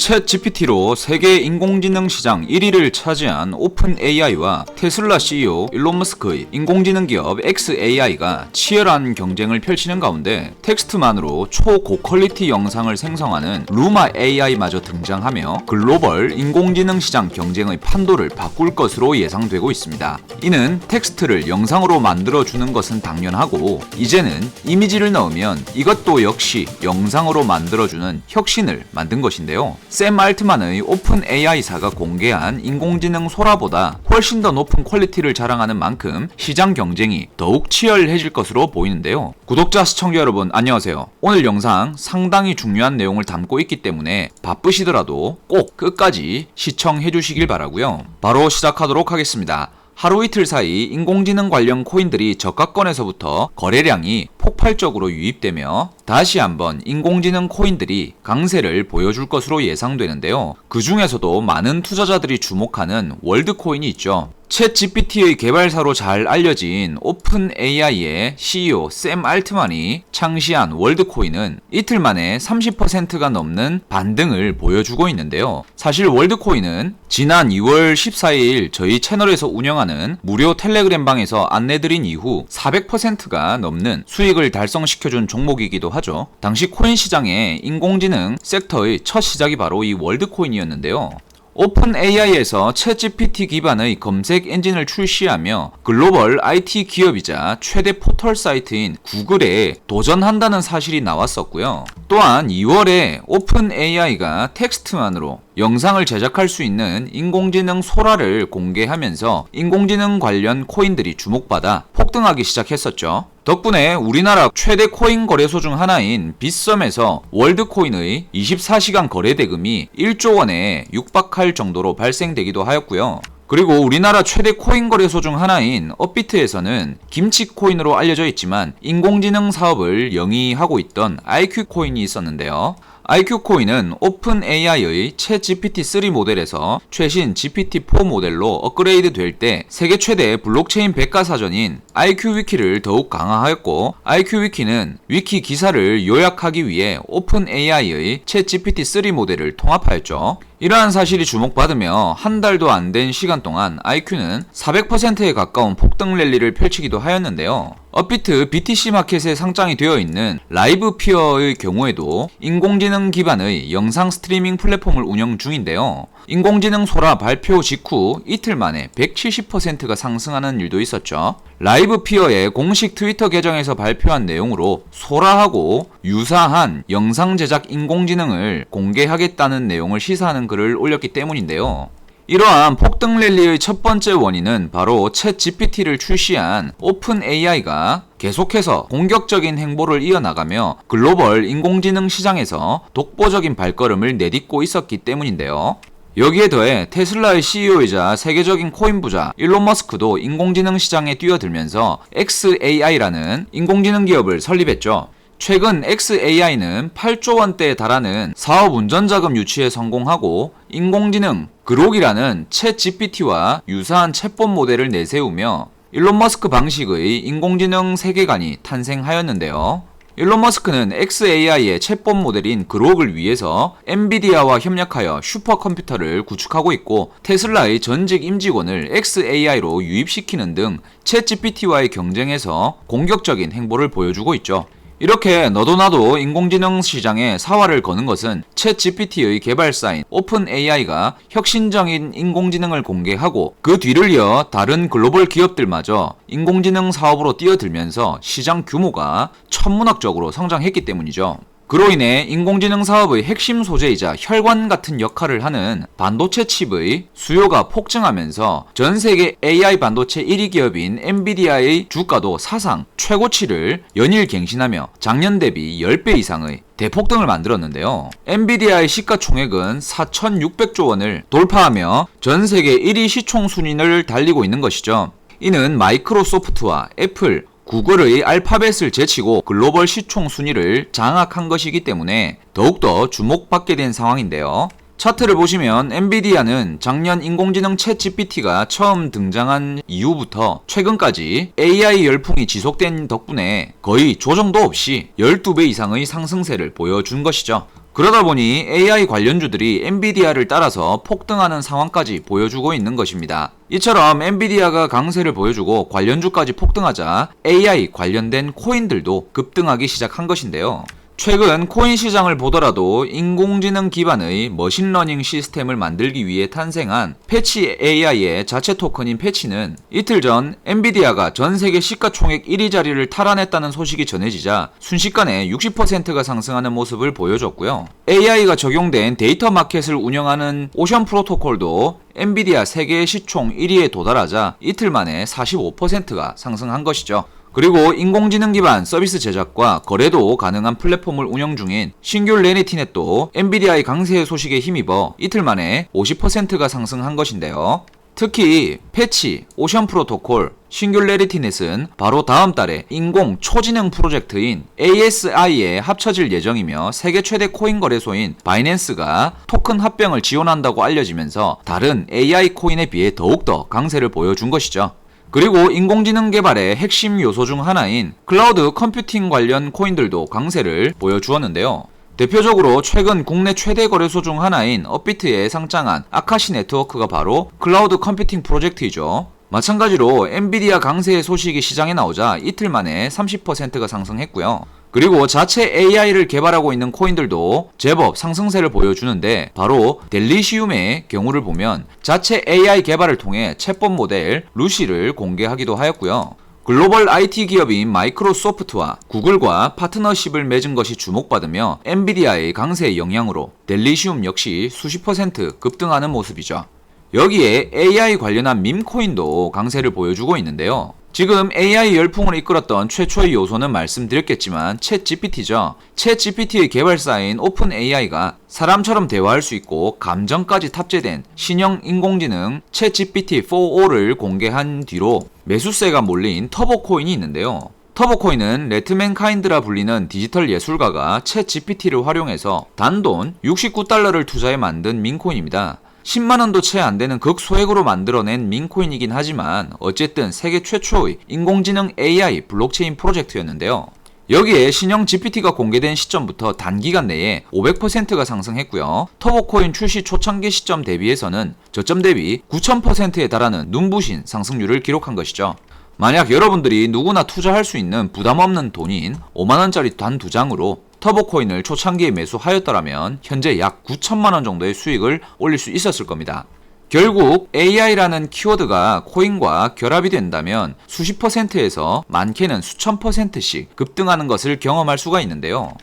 챗 GPT로 세계 인공지능 시장 1위를 차지한 오픈 AI와 테슬라 CEO 일론 머스크의 인공지능 기업 xAI가 치열한 경쟁을 펼치는 가운데 텍스트만으로 초고퀄리티 영상을 생성하는 루마 AI마저 등장하며 글로벌 인공지능 시장 경쟁의 판도를 바꿀 것으로 예상되고 있습니다. 이는 텍스트를 영상으로 만들어주는 것은 당연하고 이제는 이미지를 넣으면 이것도 역시 영상으로 만들어주는 혁신을 만든 것인데요. 샘 알트만의 오픈 AI사가 공개한 인공지능 소라보다 훨씬 더 높은 퀄리티를 자랑하는 만큼 시장 경쟁이 더욱 치열해질 것으로 보이는데요. 구독자 시청자 여러분 안녕하세요. 오늘 영상 상당히 중요한 내용을 담고 있기 때문에 바쁘시더라도 꼭 끝까지 시청해 주시길 바라고요. 바로 시작하도록 하겠습니다. 하루 이틀 사이 인공지능 관련 코인들이 저가권에서부터 거래량이 폭발적으로 유입되며 다시 한번 인공지능 코인들이 강세를 보여줄 것으로 예상되는데요. 그 중에서도 많은 투자자들이 주목하는 월드코인이 있죠. 챗 GPT의 개발사로 잘 알려진 오픈 AI의 CEO 샘 알트만이 창시한 월드코인은 이틀 만에 30%가 넘는 반등을 보여주고 있는데요. 사실 월드코인은 지난 2월 14일 저희 채널에서 운영하는 무료 텔레그램 방에서 안내드린 이후 400%가 넘는 수익을 달성시켜준 종목이기도 하죠. 당시 코인 시장의 인공지능 섹터의 첫 시작이 바로 이 월드코인이었는데요. 오픈 AI에서 챗 GPT 기반의 검색 엔진을 출시하며 글로벌 IT 기업이자 최대 포털 사이트인 구글에 도전한다는 사실이 나왔었고요. 또한 2월에 오픈 AI가 텍스트만으로 영상을 제작할 수 있는 인공지능 소라를 공개하면서 인공지능 관련 코인들이 주목받아 폭등하기 시작했었죠. 덕분에 우리나라 최대 코인 거래소 중 하나인 빗썸에서 월드코인의 24시간 거래 대금이 1조 원에 육박할 정도로 발생되기도 하였고요. 그리고 우리나라 최대 코인 거래소 중 하나인 업비트에서는 김치코인으로 알려져 있지만 인공지능 사업을 영위하고 있던 IQ코인이 있었는데요. IQ코인은 오픈 AI의 챗 GPT-3 모델에서 최신 GPT-4 모델로 업그레이드 될 때 세계 최대 블록체인 백과사전인 IQ위키를 더욱 강화하였고 IQ위키는 위키 기사를 요약하기 위해 오픈 AI의 챗 GPT-3 모델을 통합하였죠. 이러한 사실이 주목받으며 한 달도 안 된 시간 동안 IQ는 400%에 가까운 폭등 랠리를 펼치기도 하였는데요. 업비트 BTC 마켓에 상장이 되어 있는 라이브피어의 경우에도 인공지능 기반의 영상 스트리밍 플랫폼을 운영 중인데요. 인공지능 소라 발표 직후 이틀 만에 170%가 상승하는 일도 있었죠. 라이브피어의 공식 트위터 계정에서 발표한 내용으로 소라하고 유사한 영상 제작 인공지능을 공개하겠다는 내용을 시사하는 글을 올렸기 때문인데요. 이러한 폭등 랠리의 첫 번째 원인은 바로 챗 GPT를 출시한 오픈 AI가 계속해서 공격적인 행보를 이어나가며 글로벌 인공지능 시장에서 독보적인 발걸음을 내딛고 있었기 때문인데요. 여기에 더해 테슬라의 CEO이자 세계적인 코인 부자 일론 머스크도 인공지능 시장에 뛰어들면서 xAI라는 인공지능 기업을 설립했죠. 최근 xAI는 8조 원대에 달하는 사업 운전자금 유치에 성공하고 인공지능 그록이라는 챗 GPT와 유사한 챗봇 모델을 내세우며 일론 머스크 방식의 인공지능 세계관이 탄생하였는데요. 일론 머스크는 xAI의 챗봇 모델인 그록을 위해서 엔비디아와 협력하여 슈퍼컴퓨터를 구축하고 있고 테슬라의 전직 임직원을 xAI로 유입시키는 등 챗 GPT와의 경쟁에서 공격적인 행보를 보여주고 있죠. 이렇게 너도 나도 인공지능 시장에 사활을 거는 것은 챗 GPT의 개발사인 오픈 AI가 혁신적인 인공지능을 공개하고 그 뒤를 이어 다른 글로벌 기업들마저 인공지능 사업으로 뛰어들면서 시장 규모가 천문학적으로 성장했기 때문이죠. 그로 인해 인공지능 사업의 핵심 소재이자 혈관 같은 역할을 하는 반도체 칩의 수요가 폭증하면서 전 세계 AI 반도체 1위 기업인 엔비디아의 주가도 사상 최고치를 연일 갱신하며 작년 대비 10배 이상의 대폭등을 만들었는데요. 엔비디아의 시가총액은 4,600조 원을 돌파하며 전 세계 1위 시총 순위를 달리고 있는 것이죠. 이는 마이크로소프트와 애플, 구글의 알파벳을 제치고 글로벌 시총 순위를 장악한 것이기 때문에 더욱더 주목받게 된 상황인데요. 차트를 보시면 엔비디아는 작년 인공지능 챗 GPT가 처음 등장한 이후부터 최근까지 AI 열풍이 지속된 덕분에 거의 조정도 없이 12배 이상의 상승세를 보여준 것이죠. 그러다 보니 AI 관련주들이 엔비디아를 따라서 폭등하는 상황까지 보여주고 있는 것입니다. 이처럼 엔비디아가 강세를 보여주고 관련주까지 폭등하자 AI 관련된 코인들도 급등하기 시작한 것인데요. 최근 코인 시장을 보더라도 인공지능 기반의 머신러닝 시스템을 만들기 위해 탄생한 패치 AI의 자체 토큰인 패치는 이틀 전 엔비디아가 전 세계 시가총액 1위 자리를 탈환했다는 소식이 전해지자 순식간에 60%가 상승하는 모습을 보여줬고요. AI가 적용된 데이터 마켓을 운영하는 오션 프로토콜도 엔비디아 세계 시총 1위에 도달하자 이틀 만에 45%가 상승한 것이죠. 그리고 인공지능 기반 서비스 제작과 거래도 가능한 플랫폼을 운영 중인 싱귤레리티넷도 엔비디아의 강세 소식에 힘입어 이틀 만에 50%가 상승한 것인데요. 특히 패치, 오션 프로토콜, 싱귤레리티넷은 바로 다음 달에 인공 초지능 프로젝트인 ASI에 합쳐질 예정이며 세계 최대 코인 거래소인 바이낸스가 토큰 합병을 지원한다고 알려지면서 다른 AI 코인에 비해 더욱더 강세를 보여준 것이죠. 그리고 인공지능 개발의 핵심 요소 중 하나인 클라우드 컴퓨팅 관련 코인들도 강세를 보여주었는데요. 대표적으로 최근 국내 최대 거래소 중 하나인 업비트에 상장한 아카시 네트워크가 바로 클라우드 컴퓨팅 프로젝트이죠. 마찬가지로 엔비디아 강세의 소식이 시장에 나오자 이틀 만에 30%가 상승했고요. 그리고 자체 AI를 개발하고 있는 코인들도 제법 상승세를 보여주는데 바로 델리시움의 경우를 보면 자체 AI 개발을 통해 챗봇 모델 루시를 공개하기도 하였고요. 글로벌 IT 기업인 마이크로소프트와 구글과 파트너십을 맺은 것이 주목받으며 엔비디아의 강세의 영향으로 델리시움 역시 수십 퍼센트 급등하는 모습이죠. 여기에 AI 관련한 밈코인도 강세를 보여주고 있는데요. 지금 AI 열풍을 이끌었던 최초의 요소는 말씀드렸겠지만 챗GPT죠. 챗GPT의 개발사인 오픈AI가 사람처럼 대화할 수 있고 감정까지 탑재된 신형 인공지능 챗GPT-4o를 공개한 뒤로 매수세가 몰린 터보코인이 있는데요. 터보코인은 레트맨카인드라 불리는 디지털 예술가가 챗GPT를 활용해서 단돈 69달러를 투자해 만든 밈코인입니다. 10만원도 채 안되는 극소액으로 만들어낸 밈코인이긴 하지만 어쨌든 세계 최초의 인공지능 AI 블록체인 프로젝트였는데요. 여기에 신형 GPT가 공개된 시점부터 단기간 내에 500%가 상승했고요. 터보코인 출시 초창기 시점 대비해서는 저점 대비 9000%에 달하는 눈부신 상승률을 기록한 것이죠. 만약 여러분들이 누구나 투자할 수 있는 부담없는 돈인 5만원짜리 단 2장으로 터보코인을 초창기에 매수하였더라면 현재 약 9천만원 정도의 수익을 올릴 수 있었을 겁니다. 결국 AI라는 키워드가 코인과 결합이 된다면 수십 퍼센트에서 많게는 수천 퍼센트씩 급등하는 것을 경험할 수가 있는데요.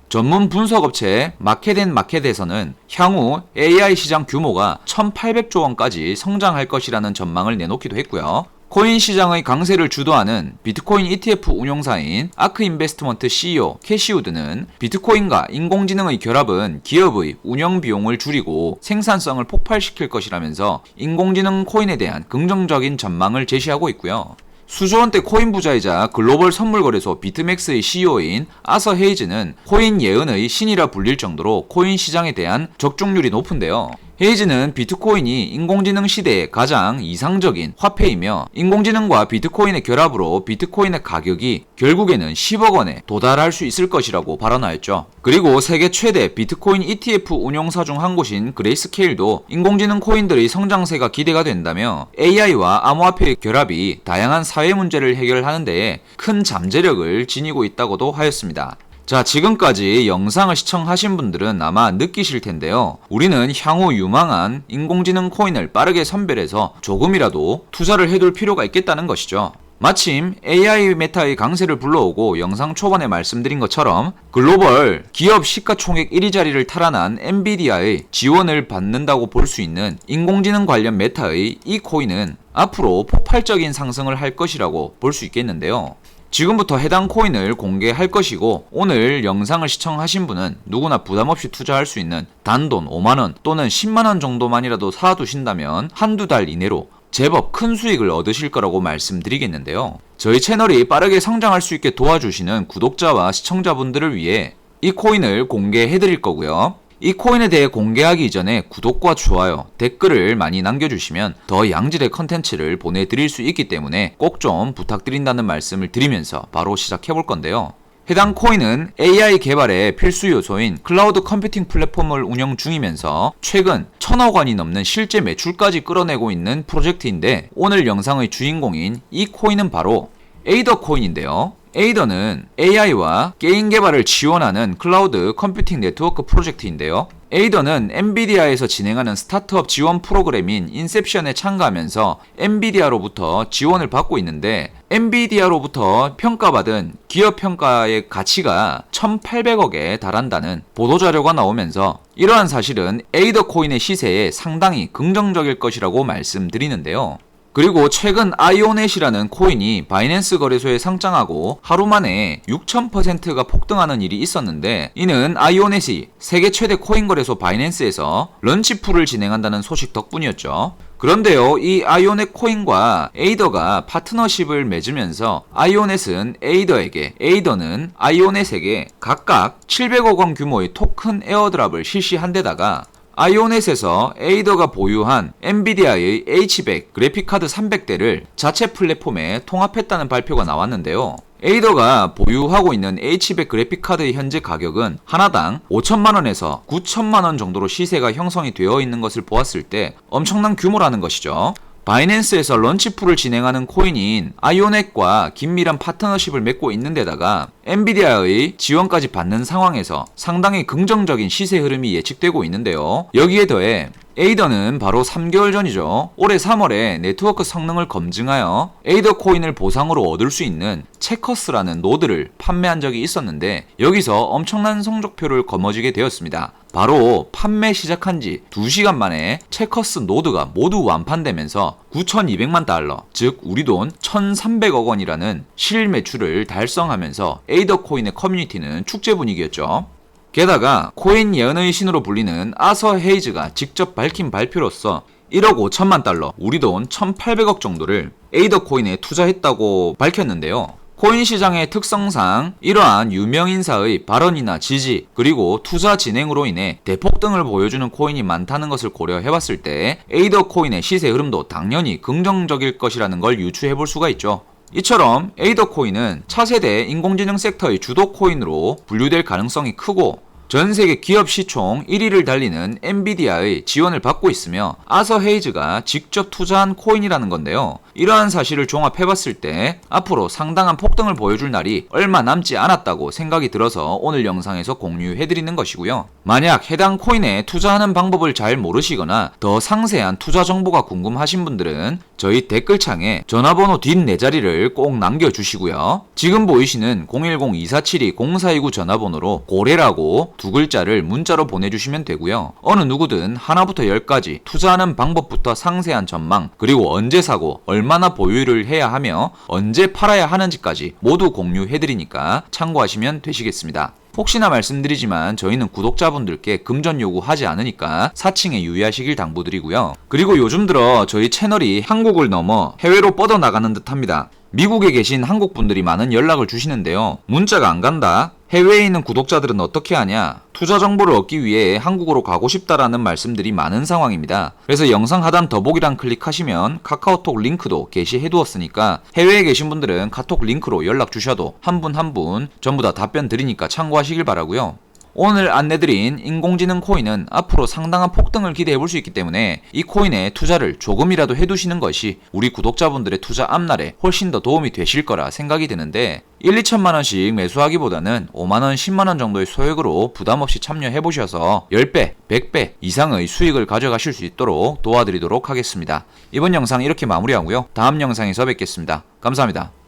전문 분석업체 마켓앤마켓에서는 향후 AI 시장 규모가 1800조 원까지 성장할 것이라는 전망을 내놓기도 했고요. 코인 시장의 강세를 주도하는 비트코인 ETF 운용사인 아크인베스트먼트 CEO 캐시우드는 비트코인과 인공지능의 결합은 기업의 운영 비용을 줄이고 생산성을 폭발시킬 것이라면서 인공지능 코인에 대한 긍정적인 전망을 제시하고 있고요. 수조원대 코인 부자이자 글로벌 선물거래소 비트맥스의 CEO인 아서 헤이즈는 코인 예언의 신이라 불릴 정도로 코인 시장에 대한 적중률이 높은데요. 헤이즈는 비트코인이 인공지능 시대의 가장 이상적인 화폐이며 인공지능과 비트코인의 결합으로 비트코인의 가격이 결국에는 10억 원에 도달할 수 있을 것이라고 발언하였죠. 그리고 세계 최대 비트코인 ETF 운용사 중 한 곳인 그레이스케일도 인공지능 코인들의 성장세가 기대가 된다며 AI와 암호화폐의 결합이 다양한 사회 문제를 해결하는 데에 큰 잠재력을 지니고 있다고도 하였습니다. 자, 지금까지 영상을 시청하신 분들은 아마 느끼실 텐데요. 우리는 향후 유망한 인공지능 코인을 빠르게 선별해서 조금이라도 투자를 해둘 필요가 있겠다는 것이죠. 마침 AI 메타의 강세를 불러오고 영상 초반에 말씀드린 것처럼 글로벌 기업 시가총액 1위 자리를 탈환한 엔비디아의 지원을 받는다고 볼 수 있는 인공지능 관련 메타의 이 코인은 앞으로 폭발적인 상승을 할 것이라고 볼 수 있겠는데요. 지금부터 해당 코인을 공개할 것이고 오늘 영상을 시청하신 분은 누구나 부담없이 투자할 수 있는 단돈 5만원 또는 10만원 정도만이라도 사두신다면 한두 달 이내로 제법 큰 수익을 얻으실 거라고 말씀드리겠는데요. 저희 채널이 빠르게 성장할 수 있게 도와주시는 구독자와 시청자분들을 위해 이 코인을 공개해드릴 거고요. 이 코인에 대해 공개하기 이전에 구독과 좋아요, 댓글을 많이 남겨주시면 더 양질의 컨텐츠를 보내드릴 수 있기 때문에 꼭 좀 부탁드린다는 말씀을 드리면서 바로 시작해볼 건데요. 해당 코인은 AI 개발의 필수 요소인 클라우드 컴퓨팅 플랫폼을 운영 중이면서 최근 1,000억 원이 넘는 실제 매출까지 끌어내고 있는 프로젝트인데, 오늘 영상의 주인공인 이 코인은 바로 에이더 코인인데요. 에이더는 AI와 게임 개발을 지원하는 클라우드 컴퓨팅 네트워크 프로젝트인데요. 에이더는 엔비디아에서 진행하는 스타트업 지원 프로그램인 인셉션에 참가하면서 엔비디아로부터 지원을 받고 있는데, 엔비디아로부터 평가받은 기업 평가의 가치가 1,800억에 달한다는 보도자료가 나오면서 이러한 사실은 에이더 코인의 시세에 상당히 긍정적일 것이라고 말씀드리는데요. 그리고 최근 아이오넷이라는 코인이 바이낸스 거래소에 상장하고 하루 만에 6000%가 폭등하는 일이 있었는데, 이는 아이오넷이 세계 최대 코인 거래소 바이낸스에서 런치풀을 진행한다는 소식 덕분이었죠. 그런데요, 이 아이오넷 코인과 에이더가 파트너십을 맺으면서 아이오넷은 에이더에게, 에이더는 아이오넷에게 각각 700억 원 규모의 토큰 에어드랍을 실시한 데다가 아이오넷에서 에이더가 보유한 엔비디아의 H100 그래픽카드 300대를 자체 플랫폼에 통합했다는 발표가 나왔는데요. 에이더가 보유하고 있는 H100 그래픽카드의 현재 가격은 하나당 5천만원에서 9천만원 정도로 시세가 형성이 되어 있는 것을 보았을 때 엄청난 규모라는 것이죠. 바이낸스에서 런치풀을 진행하는 코인인 아이오넷과 긴밀한 파트너십을 맺고 있는 데다가 엔비디아의 지원까지 받는 상황에서 상당히 긍정적인 시세 흐름이 예측되고 있는데요. 여기에 더해 에이더는 바로 3개월 전이죠. 올해 3월에 네트워크 성능을 검증하여 에이더 코인을 보상으로 얻을 수 있는 체커스라는 노드를 판매한 적이 있었는데, 여기서 엄청난 성적표를 거머쥐게 되었습니다. 바로 판매 시작한 지 2시간 만에 체커스 노드가 모두 완판되면서 9,200만 달러, 즉 우리 돈 1,300억 원이라는 실매출을 달성하면서 에이더 코인의 커뮤니티는 축제 분위기였죠. 게다가 코인 예언의 신으로 불리는 아서 헤이즈가 직접 밝힌 발표로서 1억 5천만 달러, 우리 돈 1,800억 정도를 에이더 코인에 투자했다고 밝혔는데요. 코인 시장의 특성상 이러한 유명 인사의 발언이나 지지, 그리고 투자 진행으로 인해 대폭등을 보여주는 코인이 많다는 것을 고려해봤을 때 에이더 코인의 시세 흐름도 당연히 긍정적일 것이라는 걸 유추해볼 수가 있죠. 이처럼 에이더 코인은 차세대 인공지능 섹터의 주도 코인으로 분류될 가능성이 크고, 전 세계 기업 시총 1위를 달리는 엔비디아의 지원을 받고 있으며 아서 헤이즈가 직접 투자한 코인이라는 건데요. 이러한 사실을 종합해봤을 때 앞으로 상당한 폭등을 보여줄 날이 얼마 남지 않았다고 생각이 들어서 오늘 영상에서 공유해드리는 것이고요. 만약 해당 코인에 투자하는 방법을 잘 모르시거나 더 상세한 투자 정보가 궁금하신 분들은 저희 댓글창에 전화번호 뒷 4자리를 꼭 남겨주시고요. 지금 보이시는 010-2472-0429 전화번호로 고래라고 2글자를 문자로 보내주시면 되고요. 어느 누구든 하나부터 10까지 투자하는 방법부터 상세한 전망, 그리고 언제 사고 얼마나 보유를 해야 하며 언제 팔아야 하는지까지 모두 공유해드리니까 참고하시면 되시겠습니다. 혹시나 말씀드리지만 저희는 구독자분들께 금전 요구하지 않으니까 사칭에 유의하시길 당부드리고요. 그리고 요즘 들어 저희 채널이 한국을 넘어 해외로 뻗어나가는 듯합니다. 미국에 계신 한국분들이 많은 연락을 주시는데요. 문자가 안 간다? 해외에 있는 구독자들은 어떻게 하냐? 투자 정보를 얻기 위해 한국으로 가고 싶다라는 말씀들이 많은 상황입니다. 그래서 영상 하단 더보기란 클릭하시면 카카오톡 링크도 게시해 두었으니까 해외에 계신 분들은 카톡 링크로 연락 주셔도 한 분 한 분 전부 다 답변 드리니까 참고하시길 바라고요. 오늘 안내드린 인공지능 코인은 앞으로 상당한 폭등을 기대해볼 수 있기 때문에 이 코인에 투자를 조금이라도 해두시는 것이 우리 구독자분들의 투자 앞날에 훨씬 더 도움이 되실 거라 생각이 드는데, 1-2천만원씩 매수하기보다는 5만원, 10만원 정도의 소액으로 부담없이 참여해보셔서 10배, 100배 이상의 수익을 가져가실 수 있도록 도와드리도록 하겠습니다. 이번 영상 이렇게 마무리하고요. 다음 영상에서 뵙겠습니다. 감사합니다.